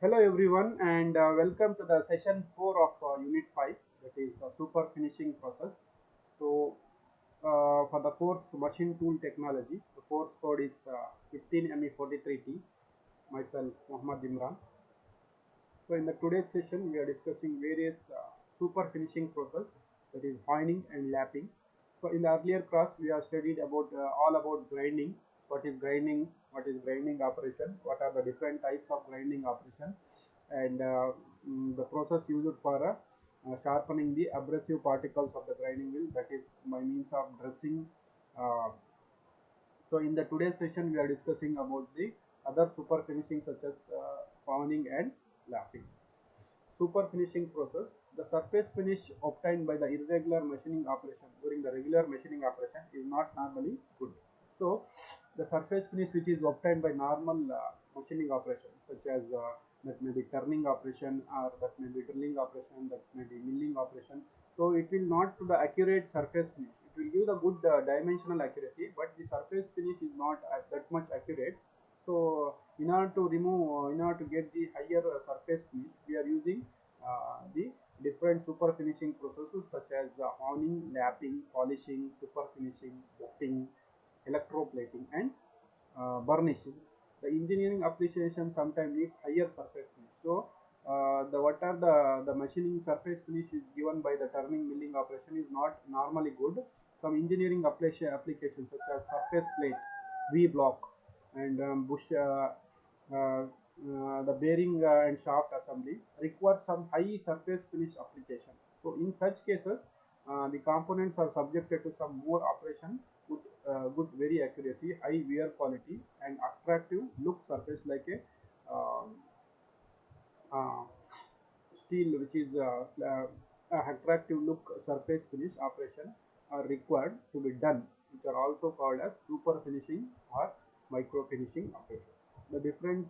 Hello everyone and welcome to the session 4 of unit 5, that is super finishing process. For the course machine tool technology, the course code is 15ME43T. Myself Muhammad Imran. So in the today's session we are discussing various super finishing process, that is honing and lapping. So in the earlier class we have studied about all about grinding. What is grinding operation, what are the different types of grinding operation, and the process used for sharpening the abrasive particles of the grinding wheel, that is by means of dressing. uh, so in the today's session, we are discussing about the other super finishing such as fawning and lapping. Super finishing process. The surface finish obtained by the irregular machining operation during the regular machining operation is not normally good. So the surface finish which is obtained by normal machining operation, such as that may be turning operation, or that may be drilling operation, that may be milling operation. So it will not to the accurate surface finish. It will give the good dimensional accuracy, but the surface finish is not that much accurate. So in order to get the higher surface finish, we are using the different super finishing processes such as honing, lapping, polishing, super finishing, buffing, electroplating, and burnishing. The engineering appreciation sometimes needs higher surface finish. So the what are the machining surface finish is given by the turning milling operation is not normally good. Some engineering applications such as surface plate, V block, and the bearing and shaft assembly require some high surface finish application. So in such cases, the components are subjected to some more operation with good very accuracy, high wear quality, and attractive look surface like a uh, steel, which is attractive look surface finish operation are required to be done, which are also called as super finishing or micro finishing operation. The different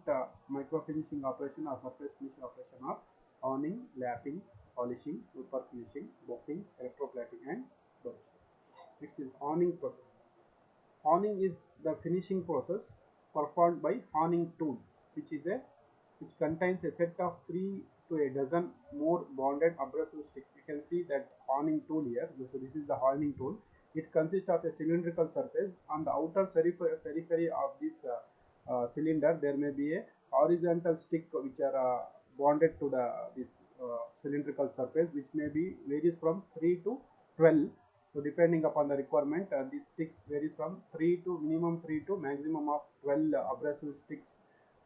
micro finishing operation or surface finishing operation are honing, lapping, polishing, super finishing, buffing, electroplating, and burnisting. Next is honing process. Honing is the finishing process performed by honing tool, which is a which contains a set of 3 to a dozen more bonded abrasive sticks. You can see that honing tool here. So this is the honing tool. It consists of a cylindrical surface. On the outer periphery of this cylinder, there may be a horizontal stick which are bonded to the this cylindrical surface, which may be varies from 3 to 12. So depending upon the requirement, these sticks varies from 3 to minimum 3 to maximum of 12 abrasive sticks.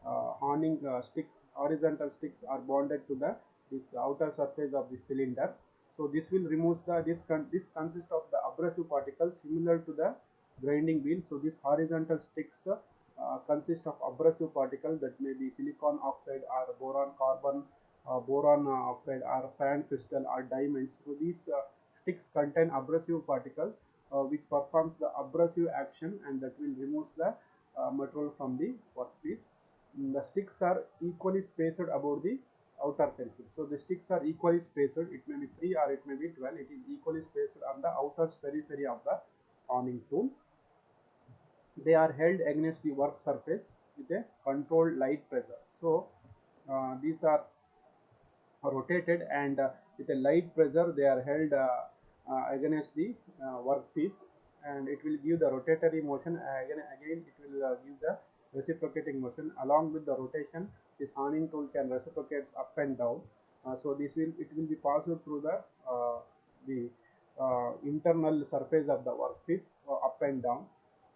Honing sticks, horizontal sticks are bonded to the this outer surface of the cylinder. So this will remove this consists of the abrasive particles similar to the grinding wheel. So this horizontal sticks consist of abrasive particles that may be silicon oxide or boron carbon, boron oxide or sand crystal or diamonds. So these sticks contain abrasive particles which performs the abrasive action, and that will remove the material from the workpiece. The sticks are equally spaced above the outer periphery. So the sticks are equally spaced. It may be 3 or it may be 12. It is equally spaced on the outer periphery of the honing tool. They are held against the work surface with a controlled light pressure. So these are rotated, and with a light pressure they are held against the workpiece, and it will give the rotatory motion. Again it will give the reciprocating motion. Along with the rotation, this honing tool can reciprocate up and down. So this will it will be passed through the internal surface of the workpiece up and down.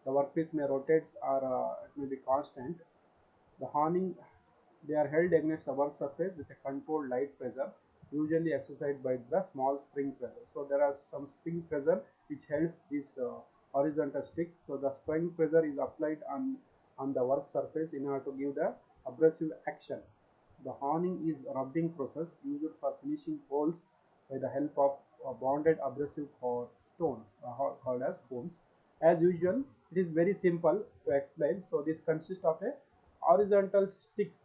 The workpiece may rotate or it may be constant. The honing, they are held against the work surface with a controlled light pressure, usually exercised by the small spring pressure. So there are some spring pressure which holds this horizontal stick. So the spring pressure is applied on the work surface in order to give the abrasive action. The honing is rubbing process used for finishing holes by the help of bonded abrasive or stones called as cones. As usual, it is very simple to explain. So this consists of a horizontal sticks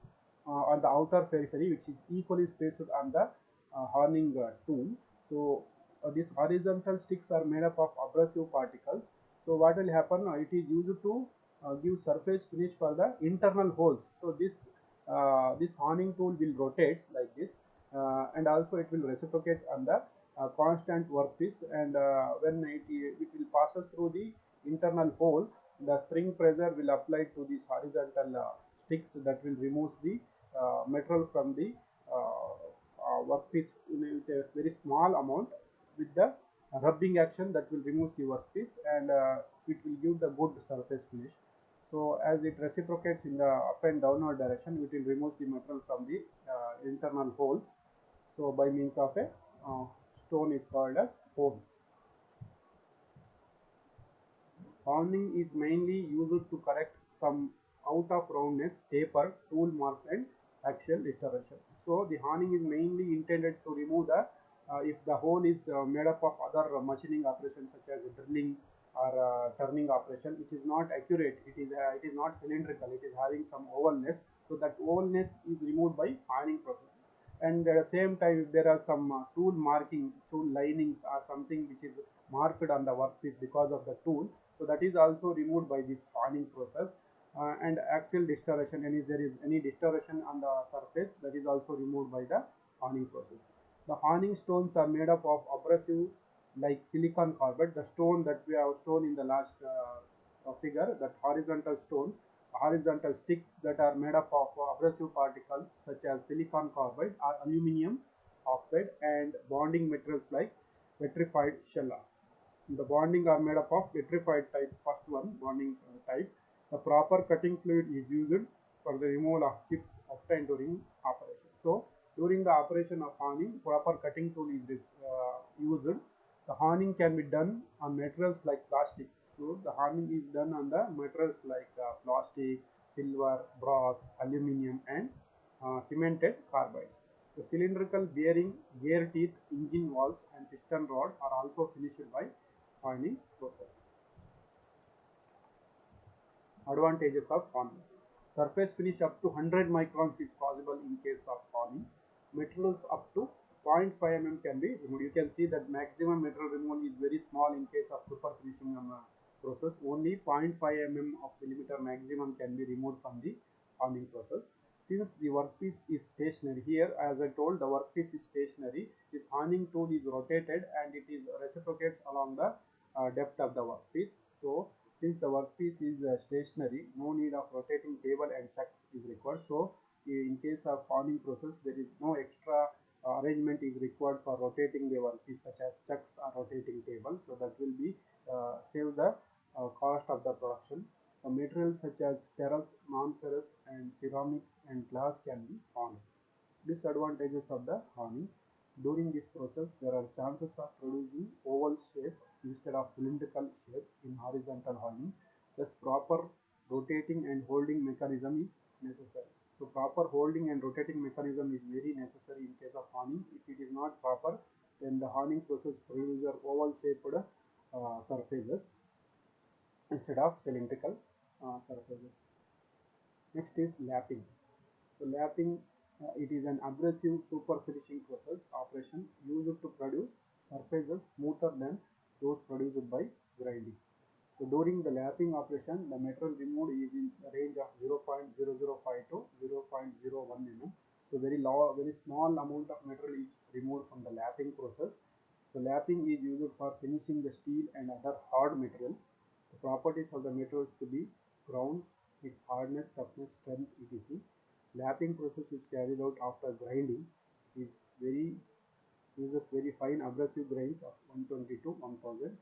on the outer periphery, which is equally spaced on the honing tool. So these horizontal sticks are made up of abrasive particles. So what will happen? It is used to give surface finish for the internal holes. So this this honing tool will rotate like this, and also it will reciprocate on the constant workpiece, and when it will passes through the internal hole, the spring pressure will apply to these horizontal sticks that will remove the metal from the workpiece with a very small amount, with the rubbing action that will remove the workpiece, and it will give the good surface finish. So as it reciprocates in the up and downward direction, it will remove the metal from the internal holes. So by means of a stone is called as hole. Honing is mainly used to correct some out of roundness, taper, tool marks, and axial distortion. So the honing is mainly intended to remove the if the hole is made up of other machining operations such as drilling or turning operation, which is not accurate. It is not cylindrical. It is having some ovalness. So that ovalness is removed by honing process. And at the same time, if there are some tool marking, tool linings or something which is marked on the workpiece because of the tool, so that is also removed by this honing process. And axial distortion, and if there is any distortion on the surface, that is also removed by the honing process. The honing stones are made up of abrasive like silicon carbide, the stone that we have shown in the last figure, that horizontal sticks that are made up of abrasive particles such as silicon carbide or aluminum oxide, and bonding materials like vitrified shellac. The bonding are made up of vitrified type, first one bonding type. The proper cutting fluid is used for the removal of chips obtained during operation. So during the operation of honing, proper cutting tool is used. The honing can be done on materials like plastic. So the honing is done on the materials like plastic, silver, brass, aluminum, and cemented carbide. The cylindrical bearing, gear teeth, engine valves, and piston rod are also finished by honing process. Advantages of honing. Surface finish up to 100 microns is possible in case of honing. Materials up to 0.5 mm can be removed. You can see that maximum material removal is very small in case of super finishing process. Only 0.5 mm of millimeter maximum can be removed from the honing process. Since the workpiece is stationary, here as I told, the workpiece is stationary, this honing tool is rotated and it is reciprocates along the depth of the workpiece. So since the workpiece is stationary, no need of rotating table and chucks is required. So in case of honing process, there is no extra arrangement is required for rotating the workpiece such as chucks or rotating table. So that will be save the cost of the production. The materials such as ferrous, non-ferrous, and ceramic and glass can be honed. Disadvantages of the honing. During this process, there are chances of producing oval shapes instead of cylindrical shapes in horizontal honing. Thus, proper rotating and holding mechanism is necessary. So, proper holding and rotating mechanism is very necessary in case of honing. If it is not proper, then the honing process produces oval shaped surfaces instead of cylindrical surfaces. Next is lapping. So lapping, it is an abrasive super finishing process operation used to produce surfaces smoother than those produced by grinding. So during the lapping operation, the material removed is in the range of 0.0005 to 0.01 mm. So very low, very small amount of material is removed from the lapping process. So lapping is used for finishing the steel and other hard materials. The properties of the materials to be ground, its hardness, toughness, strength, etc. Lapping process is carried out after grinding. It is very uses very fine abrasive grains of 120 to 1200.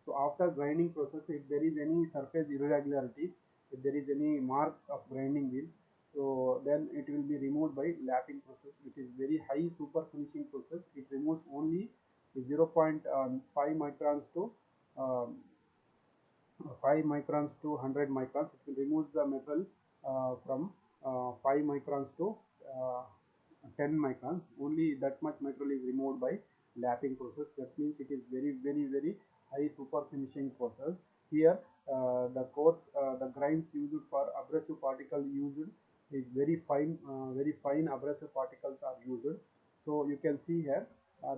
So after grinding process, if there is any surface irregularities, if there is any mark of grinding wheel, so then it will be removed by lapping process, which is very high super finishing process. It removes only 0.5 microns to um, 5 microns to 100 microns. It will remove the metal from 5 microns to 10 microns. Only that much metal is removed by lapping process. That means it is very high super finishing process. Here the grinds used for abrasive particle used is very fine abrasive particles are used. So you can see here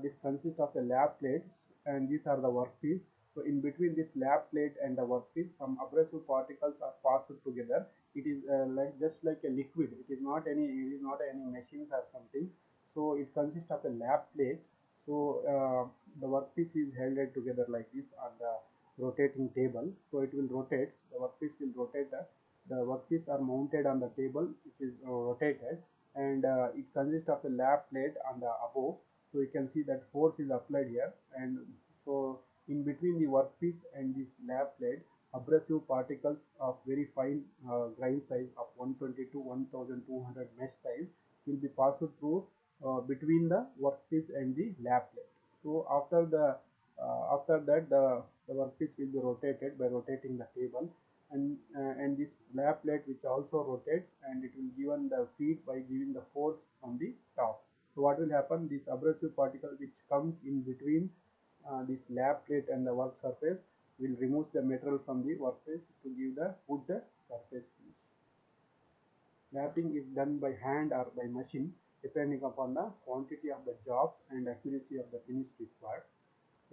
this consists of a lap plate, and these are the workpiece. So in between this lap plate and the workpiece, some abrasive particles are passed together. it is like just like a liquid. It is not any machines or something. So it consists of a lab plate. So the workpiece is held together like this on the rotating table. So it will rotate. The workpiece will rotate. The workpiece are mounted on the table, which is rotated, and it consists of a lab plate on the above. So you can see that force is applied here, and so in between the workpiece and this lab plate, abrasive particles of very fine grain size of 120 to 1200 mesh size will be passed through between the workpiece and the lab plate. So after that the workpiece will be rotated by rotating the table, and this lab plate which also rotates, and it will given the feed by giving the force from the top. So what will happen? This abrasive particle which comes in between this lab plate and the work surface will remove the material from the workpiece to give the good surface finish. Lapping is done by hand or by machine depending upon the quantity of the jobs and accuracy of the finish required.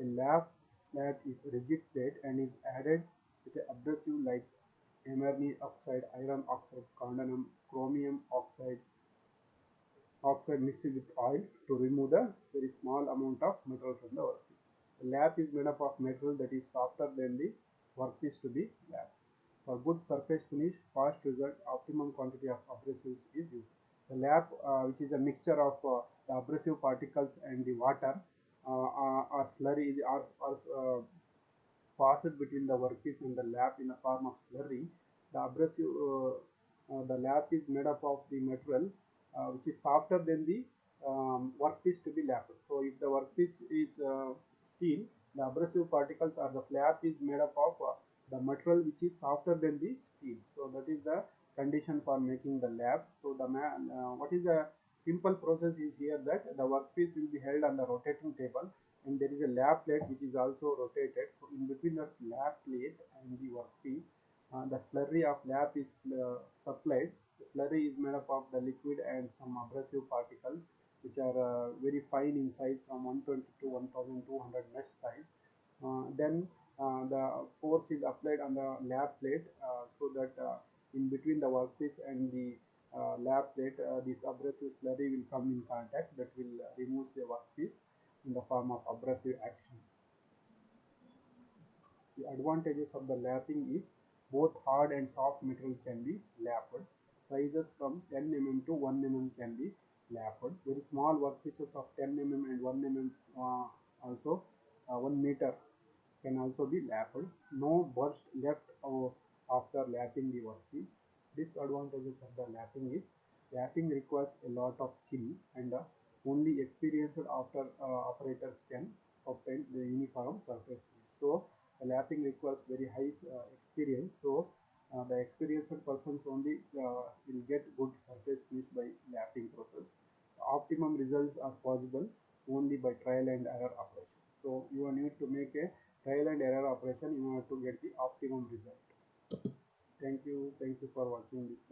A lap is rigid plate and is added with an abrasive like emery oxide, iron oxide, corundum, chromium oxide mixed with oil to remove the very small amount of metal from the workpiece. The lap is made up of material that is softer than the workpiece to be lapped. For good surface finish, fast result, optimum quantity of abrasives is used. The lap, which is a mixture of the abrasive particles and the water, or slurry, passed between the workpiece and the lap in the form of slurry. The lap is made up of the material which is softer than the workpiece to be lapped. So if the workpiece is steel, the abrasive particles or the flap is made up of the material which is softer than the steel. So that is the condition for making the lap. So what is the simple process is here that the workpiece will be held on the rotating table, and there is a lap plate which is also rotated. So in between the lap plate and the workpiece, the slurry of lap is supplied. The slurry is made up of the liquid and some abrasive particles which are very fine in size from 120 to 1200 mesh size. Then the force is applied on the lap plate so that in between the workpiece and the lap plate, this abrasive slurry will come in contact that will remove the workpiece in the form of abrasive action. The advantages of the lapping is both hard and soft material can be lapped. Sizes from 10 mm to 1 mm can be lapped. Very small workpieces of 10 mm and 1 mm also 1 meter can also be lapped. No burst left after lapping the workpiece. Disadvantages of the lapping is lapping requires a lot of skill, and only experienced after operators can obtain the uniform surface. So the lapping requires very high experience. So the experienced persons only will get good surface finish by lapping process. Optimum results are possible only by trial and error operation. So you need to make a trial and error operation in order to get the optimum result. Thank you for watching this.